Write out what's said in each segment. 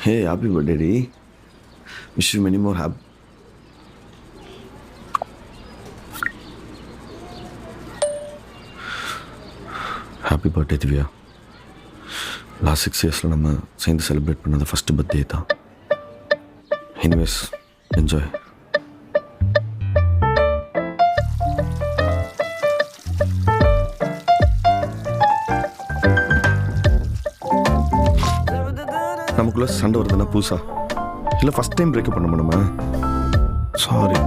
Hey, happy birthday, Dee. Wish you many more happy birthday, Divya. Last 6 years நம்ம சேர்ந்து celebrate பண்ணது first birthday தான். Anyways, enjoy. நமக்குள்ள சண்டை வருதுன்னா பூசா இல்லை ஃபர்ஸ்ட் டைம் பிரேக்கப் பண்ண நம்ம சாரி.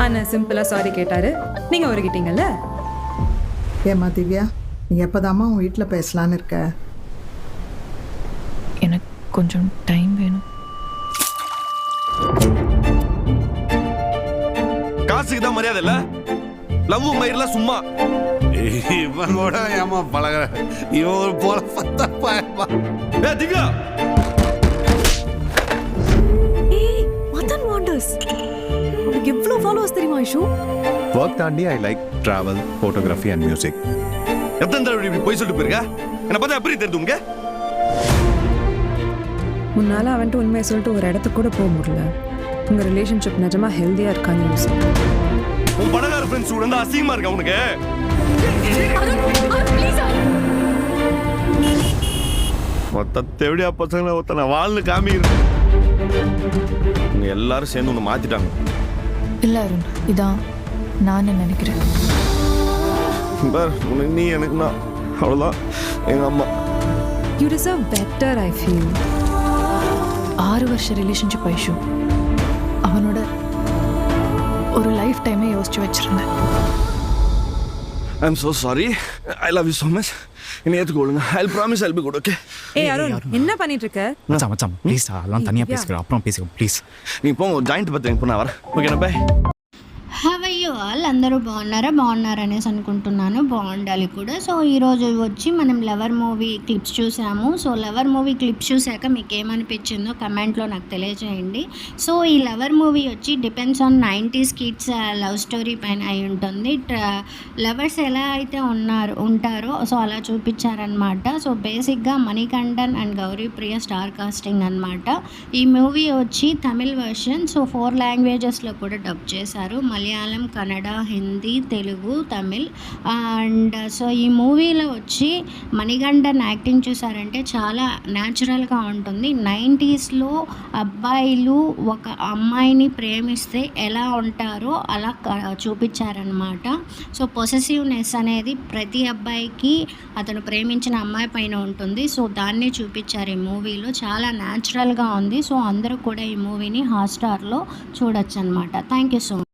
அண்ணா சிம்பிளா சாரி கேட்டாரு, நீங்க ஒருக்கிட்டீங்கல்ல. ஏம்மா திவ்யா, நீ எப்போதாம்மா உன் வீட்டில் பேசலான்னு இருக்க? எனக்கு கொஞ்சம் டைம் வேணும். காசுக்கு தான் மரியாதை இல்லை, லவ் மயிரெல்லாம் சும்மா. இவன் கூட ஏமா பழக, இவன் ஒரு போல பத்தப்பா. திவ்யா, மதன் வாண்டர்ஸ் எவ்வளவு ஃபாலோவர்ஸ் தெரியுமா ஐஷு? ஒர்க் தாண்டி I like travel, photography and music. எத்தனை தடவை இப்படி போய் சொல்லிட்டு போயிருக்க? என்னை பார்த்தா எப்படி தெரியுது உங்க? முன்னால அவன்ட்டு உண்மையை சொல்லிட்டு ஒரு இடத்துக்கு கூட போக முடியல. உங்க ரிலேஷன்ஷிப் நிஜமா ஹெல்தியா இருக்கான்னு யோசி. உன் பணக்கார ஃப்ரெண்ட்ஸ் கூட அசிங்கமா இருக்கா உனக்கு? மொத்த தேவடியா பசங்களை ஒருத்தனை வாழ்ந்து காமிக்கிறேன். உங்க எல்லாரும் சேர்ந்து ஒன்று மாத்திட்டாங்க. இல்ல அருண், இதான் நான் நினைக்கிறேன். நீ எனக்கு நான் அவ்வளோதான் எங்க அம்மா. You deserve better I feel. 6 வருஷ ரிலேஷன்ஷிப் ஐஷு, அவனோட ஒரு லைஃப் டைமே யோசிச்சு வச்சிருந்தேன். I am so sorry. I love you so much. என்னை ஏற்றுக்கொள்ளுங்க. I'll promise I'll be good, okay? ஏய் அருண், என்ன பண்ணிட்டு இருக்க? மச்சான் ப்ளீஸ், அதெல்லாம் தனியாக பேசிக்கிறோம், அப்புறம் பேசிக்கிறோம் ப்ளீஸ். நீ போங்க, ஒரு ஜாயிண்ட் பற்றி எனக்கு நான் வரேன். ஓகேண்ணா, பை. హవయ్యూ ఆల్ అందరూ బాగున్నారనేసి అనుకుంటున్నాను. బాగుండాలి కూడా. సో ఈరోజు వచ్చి మనం లవర్ మూవీ క్లిప్స్ చూసాము. సో లవర్ మూవీ క్లిప్స్ చూసాక మీకు ఏమనిపించిందో కమెంట్లో నాకు తెలియజేయండి. సో ఈ లవర్ మూవీ వచ్చి depends on 90s kids love story పైన అయి ఉంటుంది. లవర్స్ ఎలా అయితే ఉంటారో సో అలా చూపించారనమాట. సో బేసిక్గా Manikandan and Gouri Priya star casting అనమాట. ఈ మూవీ వచ్చి తమిళ్ వర్షన్. సో 4 లాంగ్వేజెస్లో కూడా డబ్ చేశారు. మలయాళం, కన్నడ, హిందీ, తెలుగు, తమిళ్. అండ్ సో ఈ మూవీలో వచ్చి మణికంఠన్ యాక్టింగ్ చూసారంటే చాలా న్యాచురల్గా ఉంటుంది. 90sలో అబ్బాయిలు ఒక అమ్మాయిని ప్రేమిస్తే ఎలా ఉంటారో అలా చూపించారనమాట. సో పొసెసివ్నెస్ అనేది ప్రతి అబ్బాయికి అతను ప్రేమించిన అమ్మాయి పైన ఉంటుంది. సో దాన్ని చూపించారు ఈ మూవీలో. చాలా న్యాచురల్గా ఉంది. సో అందరూ కూడా ఈ మూవీని హాట్స్టార్లో చూడొచ్చు అనమాట. Thank you so much.